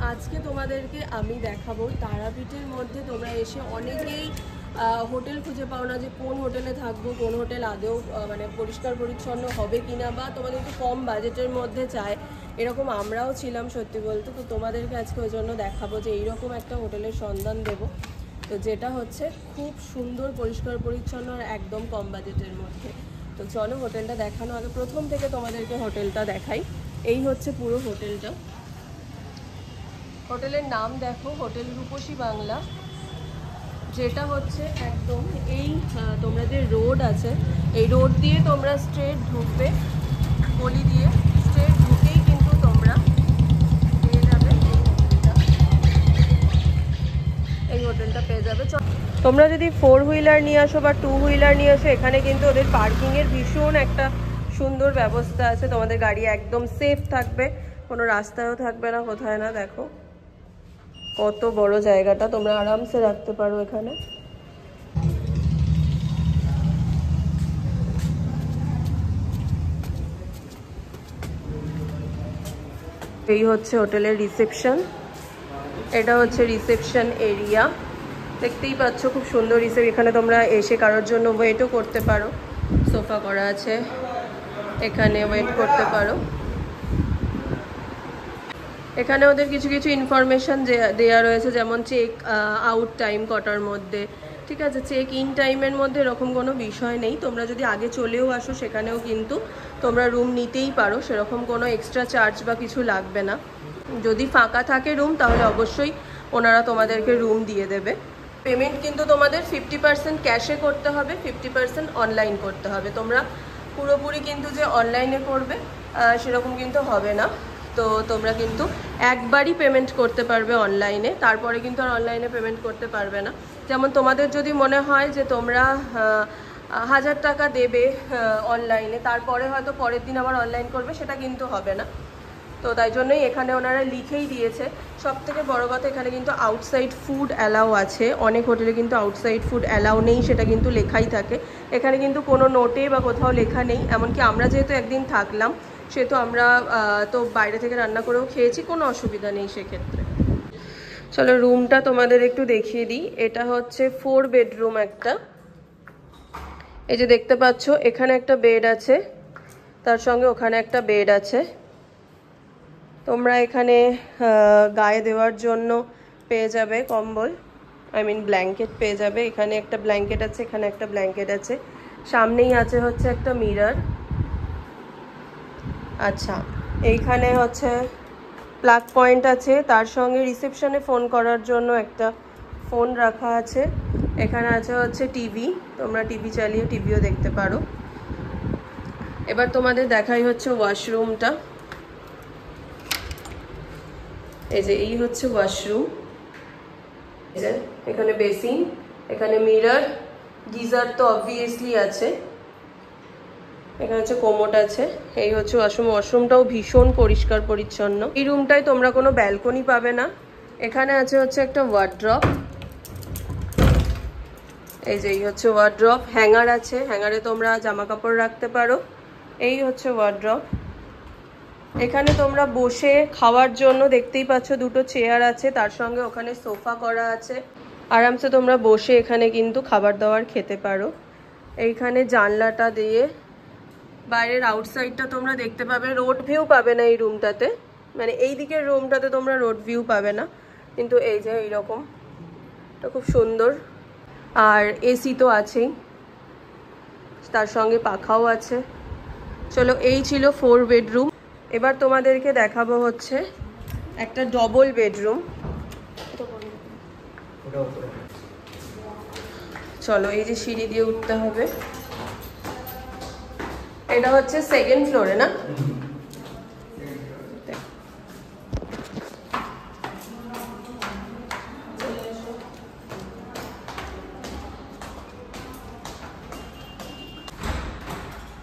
আজকে তোমাদেরকে আমি দেখাবো তারাপীঠের মধ্যে তোমরা এসে অনেকেই হোটেল খুঁজে পাও না যে কোন হোটেলে থাকবো, কোন হোটেল আদৌ মানে পরিষ্কার পরিচ্ছন্ন হবে কিনা, বা তোমাদেরকে কম বাজেটের মধ্যে চায়, এরকম আমরাও ছিলাম সত্যি বলতে। তো তোমাদেরকে আজকে ওই জন্য দেখাবো যে এইরকম একটা হোটেলের সন্ধান দেবো, তো যেটা হচ্ছে খুব সুন্দর, পরিষ্কার পরিচ্ছন্ন আর একদম কম বাজেটের মধ্যে। তো চলো হোটেলটা দেখানো আগে প্রথম থেকে তোমাদেরকে হোটেলটা দেখাই। এই হচ্ছে পুরো হোটেলটা। হোটেলের নাম দেখো, হোটেল রূপসী বাংলা, যেটা হচ্ছে একদম এই তোমরা যে রোড আছে এই রোড দিয়ে তোমরা স্ট্রেট ঢুকবে, গলি দিয়ে স্ট্রেট ঢুকেই কিন্তু তোমরা পেয়ে যাবে এই হোটেলটা পেয়ে যাবে। তোমরা যদি 4 হুইলার নিয়ে আসো বা 2 হুইলার নিয়ে আসো, এখানে কিন্তু ওদের পার্কিংয়ের ভীষণ একটা সুন্দর ব্যবস্থা আছে। তোমাদের গাড়ি একদম সেফ থাকবে, কোনো রাস্তায়ও থাকবে না, কোথায় না। দেখো কত বড় জায়গাটা, তোমরা আরামসে রাখতে পারো এখানে। এই হচ্ছে হোটেলের রিসেপশন, এটা হচ্ছে রিসেপশন এরিয়া। দেখতেই পাচ্ছ খুব সুন্দর রিসেপশন। এখানে তোমরা এসে কারোর জন্য ওয়েটও করতে পারো, সোফা করা আছে, এখানে ওয়েট করতে পারো। এখানে ওদের কিছু কিছু ইনফরমেশন দেওয়া রয়েছে, যেমন চেক আউট টাইম কটার মধ্যে, ঠিক আছে। চেক ইন টাইমের মধ্যে এরকম কোনো বিষয় নেই। তোমরা যদি আগে চলেও আসো সেখানেও কিন্তু তোমরা রুম নিতেই পারো, সেরকম কোনো এক্সট্রা চার্জ বা কিছু লাগবে না। যদি ফাঁকা থাকে রুম তাহলে অবশ্যই ওনারা তোমাদেরকে রুম দিয়ে দেবে। পেমেন্ট কিন্তু তোমাদের 50% ক্যাশে করতে হবে, 50% অনলাইন করতে হবে। তোমরা পুরোপুরি কিন্তু যে অনলাইনে করবে সেরকম কিন্তু হবে না। তো তোমরা কিন্তু একবারই পেমেন্ট করতে পারবে অনলাইনে, তারপরে কিন্তু আর অনলাইনে পেমেন্ট করতে পারবে না। যেমন তোমাদের যদি মনে হয় যে তোমরা 1000 টাকা দেবে অনলাইনে, তারপরে হয়তো পরের দিন আবার অনলাইন করবে, সেটা কিন্তু হবে না। তো তাই জন্যই এখানে ওনারা লিখেই দিয়েছে। সব থেকে বড়ো কথা, এখানে কিন্তু আউটসাইড ফুড অ্যালাউ আছে। অনেক হোটেলে কিন্তু আউটসাইড ফুড অ্যালাউ নেই, সেটা কিন্তু লেখাই থাকে। এখানে কিন্তু কোনো নোটে বা কোথাও লেখা নেই। এমনকি আমরা যেহেতু একদিন থাকলাম, সেহেতু আমরা তো বাইরে থেকে রান্না করেও খেয়েছি, কোনো অসুবিধা নেই সেক্ষেত্রে। চলো রুমটা তোমাদের একটু দেখিয়ে দিই। এটা হচ্ছে 4 বেডরুম একটা। এই যে দেখতে পাচ্ছ এখানে একটা বেড আছে, তার সঙ্গে ওখানে একটা বেড আছে। তোমরা এখানে গায়ে দেওয়ার জন্য পেয়ে যাবে কম্বল, ব্ল্যাঙ্কেট পেয়ে যাবে। এখানে একটা ব্ল্যাঙ্কেট আছে, এখানে একটা ব্ল্যাঙ্কেট আছে। সামনেই আছে হচ্ছে একটা মিরর। আচ্ছা, এইখানে হচ্ছে প্লাগ পয়েন্ট আছে, তার সঙ্গে রিসেপশনে ফোন করার জন্য একটা ফোন রাখা আছে। এখানে আছে হচ্ছে টিভি, তোমরা টিভি চালিয়ে টিভিও দেখতে পারো। এবার তোমাদের দেখাই হচ্ছে ওয়াশরুমটা। এই যে এই হচ্ছে ওয়াশরুম, এখানে বেসিন, এখানে মিরর, গিজার তো অবভিয়াসলি আছে, এখানে হচ্ছে কোমোড আছে। এই হচ্ছে ওয়াশরুম। ওয়াশরুমটাও ভীষণ পরিষ্কার পরিচ্ছন্ন। এই রুমটায় তোমরা কোনো ব্যালকনি পাবে না। এখানে আছে হচ্ছে একটা ওয়ার্ড্রপ। এই যে এই হচ্ছে ওয়ার্ড্রপ। হ্যাঙ্গার আছে, হ্যাঙ্গারে তোমরা জামা কাপড় রাখতে পারো। এই হচ্ছে ওয়ার্ড্রপ। এখানে তোমরা বসে খাওয়ার জন্য দেখতেই পাচ্ছ দুটো চেয়ার আছে, তার সঙ্গে ওখানে সোফা করা আছে। আরামসে তোমরা বসে এখানে কিন্তু খাবার দাবার খেতে পারো। এইখানে জানলাটা দিয়ে বাইরের আউটসাইডটা তোমরা দেখতে পাবে। রোড ভিউ পাবে না এই রুমটাতে, মানে এই দিকের রুমটাতে তোমরা রোড ভিউ পাবে না, কিন্তু এই যে এইরকম, এটা খুব সুন্দর। আর এসি তো আছেই, তার সঙ্গে পাখাও আছে। চলো এই ছিল 4 বেডরুম। এবার তোমাদেরকে দেখাবো হচ্ছে একটা ডবল বেডরুম। চলো এই যে সিঁড়ি দিয়ে উঠতে হবে, এটা হচ্ছে 2nd ফ্লোরে না?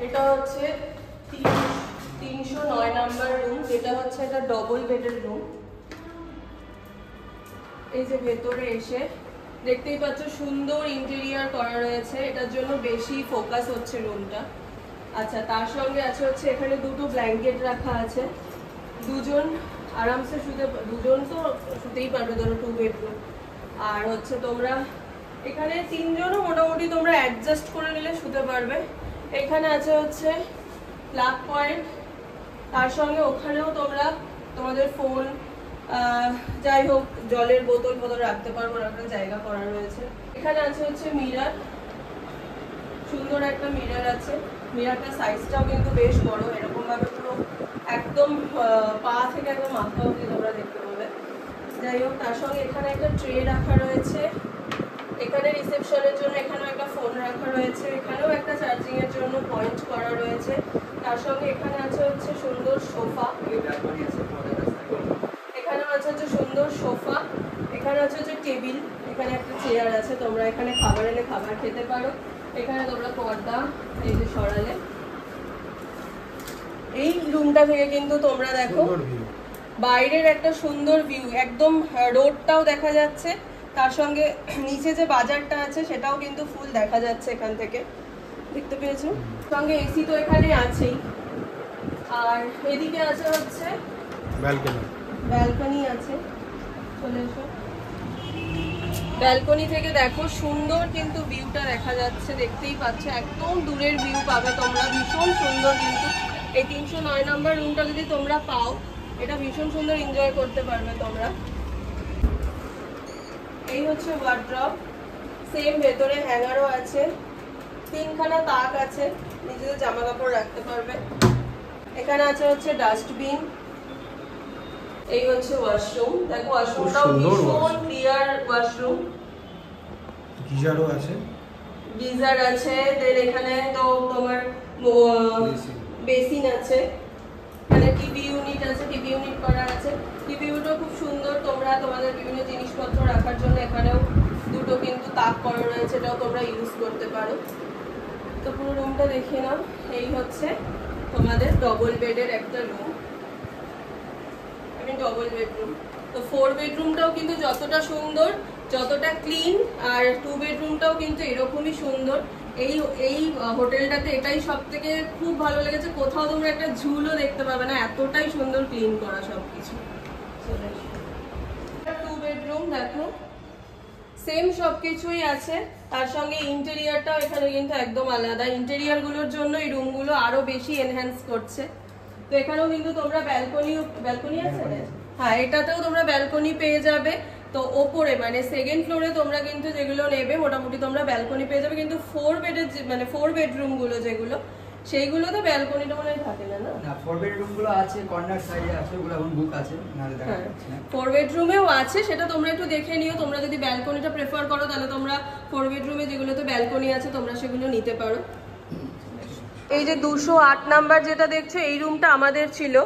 এটা হচ্ছে 309 নাম্বার রুম, যেটা হচ্ছে একটা ডবল বেডের রুম। এই যে ভেতরে এসে দেখতেই পাচ্ছ সুন্দর ইন্টেরিয়ার করা রয়েছে, এটার জন্য বেশি ফোকাস হচ্ছে রুমটা। আচ্ছা, তার সঙ্গে আছে হচ্ছে এখানে দুটো ব্ল্যাঙ্কেট রাখা আছে, দুজন আরামসে শুতে, দুজন তো শুতেই পারবে, ধরো 2 বেডরুম। আর হচ্ছে তোমরা এখানে 3 জনও মোটামুটি তোমরা অ্যাডজাস্ট করে নিলে শুতে পারবে। এখানে আছে হচ্ছে প্লাগ পয়েন্ট, তার সঙ্গে ওখানেও তোমরা তোমাদের ফোন, যাই হোক জলের বোতল রাখতে পারবো, একটা জায়গা করা রয়েছে। এখানে আছে হচ্ছে মিরার, সুন্দর একটা মিরার আছে। মিরারটার সাইজটাও কিন্তু বেশ বড়, এরকম ভাবে পুরো একদম পা থেকে একদম মাথা অবধি তোমরা দেখতে পাবে। যাই হোক, তার সঙ্গে এখানে একটা ট্রে রাখা রয়েছে। এখানে রিসেপশনের জন্য এখানেও একটা ফোন রাখা রয়েছে, এখানেও একটা চার্জিং এর জন্য পয়েন্ট করা রয়েছে। তার সঙ্গে এখানে আছে হচ্ছে সুন্দর সোফা, এখানেও আছে হচ্ছে সুন্দর সোফা, এখানে আছে হচ্ছে টেবিল, এখানে একটা চেয়ার আছে, তোমরা এখানে খাবার এনে খাবার খেতে পারো। এখানে তোমরা পর্দা এই যে সরালে, এই রুমটা থেকে কিন্তু তোমরা দেখো বাইরের একটা সুন্দর ভিউ, একদম রোডটাও দেখা যাচ্ছে, তার সঙ্গে নিচে যে বাজারটা আছে সেটাও কিন্তু ফুল দেখা যাচ্ছে এখান থেকে, দেখতে পেয়েছো? সঙ্গে এসি তো এখানে আছেই। আর এদিকে আছে হচ্ছে ব্যালকনি আছে, চলে এসো। ব্যালকনি থেকে দেখো সুন্দর কিন্তু ভিউটা দেখা যাচ্ছে, দেখতেই পাচ্ছ, একদম দূরের ভিউ পাবে তোমরা, ভীষণ সুন্দর। কিন্তু এই 309 নম্বর রুমটা যদি তোমরা পাও, এটা ভীষণ সুন্দর এনজয় করতে পারবে তোমরা। এই হচ্ছে ওয়ার্ড্রপ, সেম ভেতরে হ্যাঙ্গারও আছে, 3খানা তাক আছে, নিজেদের জামা কাপড় রাখতে পারবে। এখানে আছে হচ্ছে ডাস্টবিন। এই হচ্ছে ওয়াশরুম, দেখো ওয়াশরুমটাও ভীষণ ক্লিয়ার ওয়াশরুম। গিজারও আছে, গিজার আছে, দেন এখানে তো তোমার বেসিন আছে, এখানে টিভি ইউনিট আছে, টিভি ইউনিট করা আছে। টিভি ইউনিটও খুব সুন্দর, তোমরা তোমাদের বিভিন্ন জিনিসপত্র রাখার জন্য এখানেও দুটো কিন্তু তাক করা রয়েছে, এটাও তোমরা ইউজ করতে পারো। তো পুরো রুমটা দেখে নাও। এই হচ্ছে তোমাদের ডবল বেডের একটা রুম, ডবল বেডরুম। তো 4 বেডরুমটাও কিন্তু যতটা সুন্দর, যতটা ক্লিন, আর 2 বেডরুমটাও কিন্তু এরকমই সুন্দর। এই হোটেলটাতে এটাই সবথেকে খুব ভালো লেগেছে, কোথাও তোমরা একটা ঝুলও দেখতে পাবে না, এতটাই সুন্দর ক্লিন করা সবকিছু। 2 বেডরুম দেখো, সেম সবকিছুই আছে, তার সঙ্গে ইন্টেরিয়ারটাও এখানে কিন্তু একদম আলাদা। ইন্টেরিয়ার গুলোর জন্য এই রুমগুলো আরো বেশি এনহ্যান্স করছে। তো এখানেও কিন্তু তোমরা ব্যালকনি আছে, হ্যাঁ এটাতেও তোমরা ব্যালকনি পেয়ে যাবে। তো ওপরে মানে 2nd ফ্লোরে তোমরা কিন্তু যেগুলো নেবে মোটামুটি তোমরা ব্যালকনি পেয়ে যাবে, কিন্তু 4 বেডের মানে 4 বেডরুম গুলো যেগুলো, সেইগুলোতে ব্যালকনিটা মনে হয় থাকে না। 4 বেডরুম গুলো আছে, কর্নার সাইডে আছে, ওগুলো এখন বুক আছে, নালে দেখা যাচ্ছে না। 4 বেডরুমেও আছে, সেটা তোমরা একটু দেখে নিও। তোমরা যদি ব্যালকনিটা প্রেফার করো তাহলে তোমরা 4 বেডরুমে যেগুলোতে ব্যালকনি আছে তোমরা সেগুলো নিতে পারো। এই যে 208 নাম্বার যেটা দেখছো, এই রুমটা আমাদের ছিল।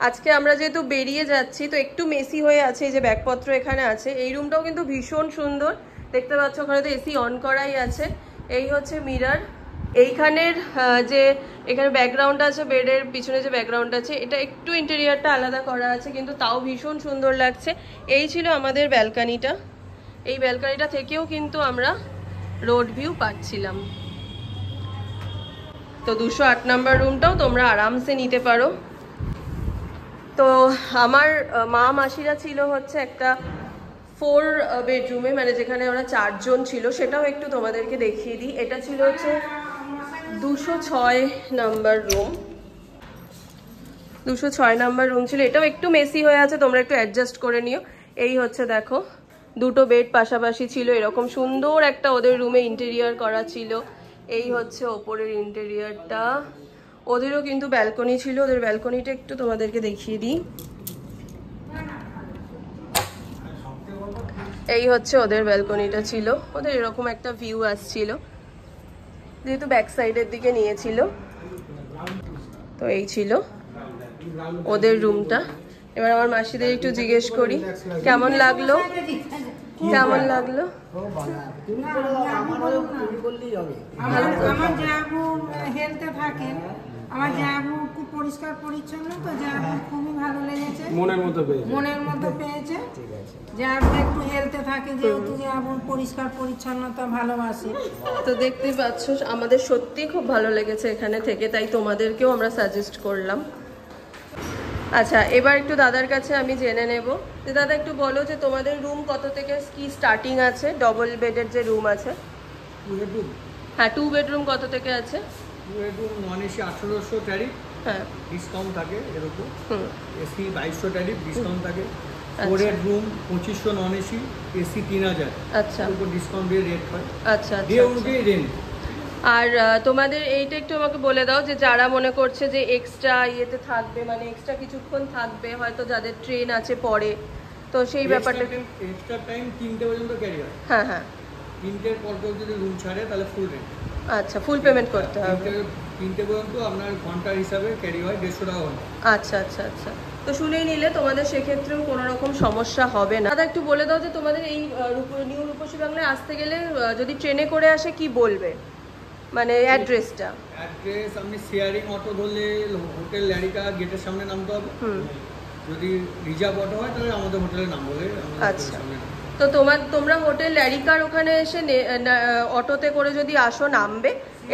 আজকে আমরা যেহেতু বেরিয়ে যাচ্ছি তো একটু মেসি হয়ে আছে, এই যে ব্যাগপত্র এখানে আছে। এই রুমটাও কিন্তু ভীষণ সুন্দর, দেখতে পাচ্ছ ওখানে তো এসি অন করাই আছে। এই হচ্ছে মিরার, এইখানের যে এখানে ব্যাকগ্রাউন্ড আছে, বেডের পিছনে যে ব্যাকগ্রাউন্ড আছে, এটা একটু ইন্টেরিয়ারটা আলাদা করা আছে, কিন্তু তাও ভীষণ সুন্দর লাগছে। এই ছিল আমাদের ব্যালকনিটা, এই ব্যালকনিটা থেকেও কিন্তু আমরা রোড ভিউ পাচ্ছিলাম। তো 208 নাম্বার রুমটাও তোমরা আরামসে নিতে পারো। তো আমার মা মাসিরা ছিল হচ্ছে একটা 4 বেডরুমে, মানে যেখানে ওরা 4 জন ছিল, সেটাও একটু তোমাদেরকে দেখিয়ে দিই। এটা ছিল হচ্ছে 206 নাম্বার রুম, 206 নাম্বার রুম ছিল। এটাও একটু মেসি হয়ে আছে, তোমরা একটু অ্যাডজাস্ট করে নিও। এই হচ্ছে দেখো, দুটো বেড পাশাপাশি ছিল, এরকম সুন্দর একটা ওদের রুমে ইন্টেরিয়ার করা ছিল। এই হচ্ছে ওপরের ইন্টেরিয়ারটা, ওদেরও কিন্তু ব্যালকনি ছিল, ওদের ব্যালকনিটা একটু তোমাদেরকে দেখিয়ে দিই। এই হচ্ছে ওদের ব্যালকনিটা ছিল, ওদের এরকম একটা ভিউ আসছিল, যেহেতু ব্যাক সাইডের দিকে নিয়েছিল। তো এই ছিল ওদের রুমটা। এবার আমার মাসিদের একটু জিজ্ঞেস করি কেমন লাগলো, কেমন লাগলো। আমার জাবু হেলথে থাকেন, আমার জাবু খুব পরিষ্কার পরিচ্ছন্ন, তো জাবু খুবই ভালো লেগেছে, মনের মতো পেয়েছে। জাবু একটু হেলথে থাকে, যেহেতু জাবু পরিষ্কার পরিচ্ছন্নতা ভালোবাসে। তো দেখতেই পাচ্ছ আমাদের সত্যি খুব ভালো লেগেছে এখানে থেকে, তাই তোমাদেরকেও আমরা সাজেস্ট করলাম। আচ্ছা, এবার একটু দাদার কাছে আমি জেনে নেব যে দাদা একটু বলো যে তোমাদের রুম কত থেকে কি স্টার্টিং আছে, ডবল বেডের যে রুম আছে? 2 বেডরুম। হ্যাঁ, 2 বেডরুম কত থেকে আছে? 2 বেডরুম নন এসি 1800 ট্যারিফ, হ্যাঁ ডিসকাউন্ট থাকে এর উপর। হুম এসি 2200 ট্যারিফ, ডিসকাউন্ট থাকে। আচ্ছা। 4 বেডরুম 2500 নন এসি, এসি 3000, আচ্ছা এর উপর ডিসকাউন্ট দিয়ে রেট হয়। আচ্ছা দিয়ে আচ্ছা অনুযায়ী রেন্ট। আর তোমাদের এইটা একটু আমাকে বলে দাও যে যারা মনে করছে যে এক্সট্রা ইয়েতে থাকবে, মানে এক্সট্রা কিছুক্ষণ থাকবে, হয়তো যাদের ট্রেন আছে পরে, তো সেই ব্যাপারটা এক্সট্রা টাইম 3টে পর্যন্ত ক্যারি হয়। হ্যাঁ হ্যাঁ 3টের পর কেউ যদি রুম ছাড়ে তাহলে ফুল রেন্ট। আচ্ছা, ফুল পেমেন্ট করতে হবে। 3টে পর্যন্ত আপনার ঘন্টার হিসাবে ক্যারি হয় 150 টাকা ঘন্টা। আচ্ছা আচ্ছা আচ্ছা, তো শুনেই নিলে তোমাদের সেক্ষেত্রেও কোনো রকম সমস্যা হবে না। দাদা একটু বলে দাও যে তোমাদের এই নিউ রূপসী বাংলায় আসতে গেলে যদি ট্রেনে করে আসে কি বলবে, মানে অ্যাড্রেসটা? অ্যাড্রেস আপনি শেয়ারিং অটো ধরলে হোটেল ল্যারিকা গেটের সামনে নামতে হবে। যদি রিজার্ভ অটো হয় তাহলে আমাদের হোটেলের নাম বলে। আচ্ছা, তো তোমরা হোটেল ল্যারিকার ওখানে এসে অটোতে করে যদি আসো, নামবে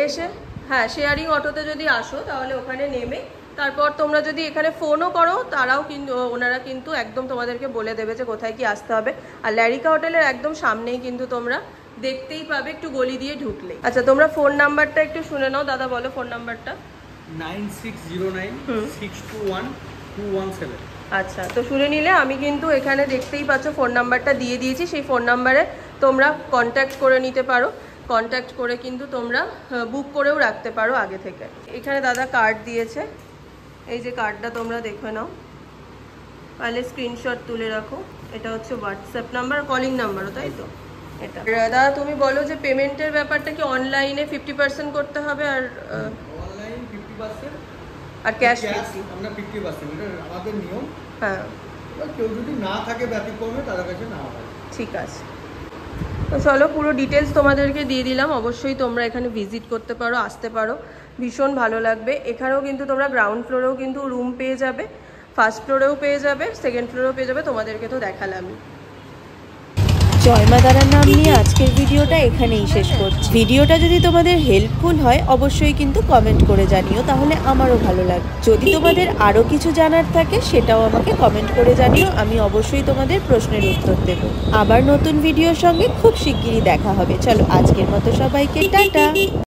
এসে, হ্যাঁ শেয়ারিং অটোতে যদি আসো তাহলে ওখানে নেমে তারপর তোমরা যদি এখানে ফোনও করো তারাও কিন্তু, ওনারা কিন্তু একদম তোমাদেরকে বলে দেবে যে কোথায় কি আসতে হবে। আর ল্যারিকা হোটেলের একদম সামনেই কিন্তু তোমরা দেখতেই পাবে, একটু গলি দিয়ে ঢুকলে। আচ্ছা, তোমরা ফোন নাম্বারটা একটু শুনে নাও। দাদা বলো ফোন নাম্বারটা। 9609621217। আচ্ছা, তো শুনে নিলে আমি কিন্তু এখানে দেখতেই পাচ্ছ ফোন নাম্বারটা দিয়ে দিয়েছি। সেই ফোন নাম্বারে তোমরা কন্ট্যাক্ট করে নিতে পারো, কন্ট্যাক্ট করে কিন্তু তোমরা বুক করেও রাখতে পারো আগে থেকে। এখানে দাদা কার্ড দিয়েছে, এই যে কার্ডটা তোমরা দেখে নাও, তাহলে স্ক্রিনশট তুলে রাখো। এটা হচ্ছে হোয়াটসঅ্যাপ নাম্বার, কলিং নাম্বারও, তাই তো? এটা দাদা তুমি বলো যে পেমেন্টের ব্যাপারটা কি অনলাইনে 50% করতে হবে আর অনলাইন 50% আর ক্যাশ আমরা 50%, এটা আমাদের নিয়ম। হ্যাঁ, কেউ যদি না থাকে ব্যতিক্রমে তাদের কাছে না হয়। ঠিক আছে, তো চলো পুরো ডিটেলস তোমাদেরকে দিয়ে দিলাম। অবশ্যই তোমরা এখানে ভিজিট করতে পারো, আসতে পারো, ভীষণ ভালো লাগবে। এখানেও কিন্তু তোমরা গ্রাউন্ড ফ্লোরেও কিন্তু রুম পেয়ে যাবে, ফার্স্ট ফ্লোরেও পেয়ে যাবে, সেকেন্ড ফ্লোরেও পেয়ে যাবে, তোমাদেরকে তো দেখালামই। জয় মা তারার নাম নিয়ে আজকের ভিডিওটা এখানেই শেষ করছি। ভিডিওটা যদি তোমাদের হেল্পফুল হয় অবশ্যই কিন্তু কমেন্ট করে জানিও, তাহলে আমারও ভালো লাগবে। যদি তোমাদের আরও কিছু জানার থাকে সেটাও আমাকে কমেন্ট করে জানিও, আমি অবশ্যই তোমাদের প্রশ্নের উত্তর দেব। আবার নতুন ভিডিওর সঙ্গে খুব শিগগিরই দেখা হবে। চলো আজকের মতো সবাইকে টাটা।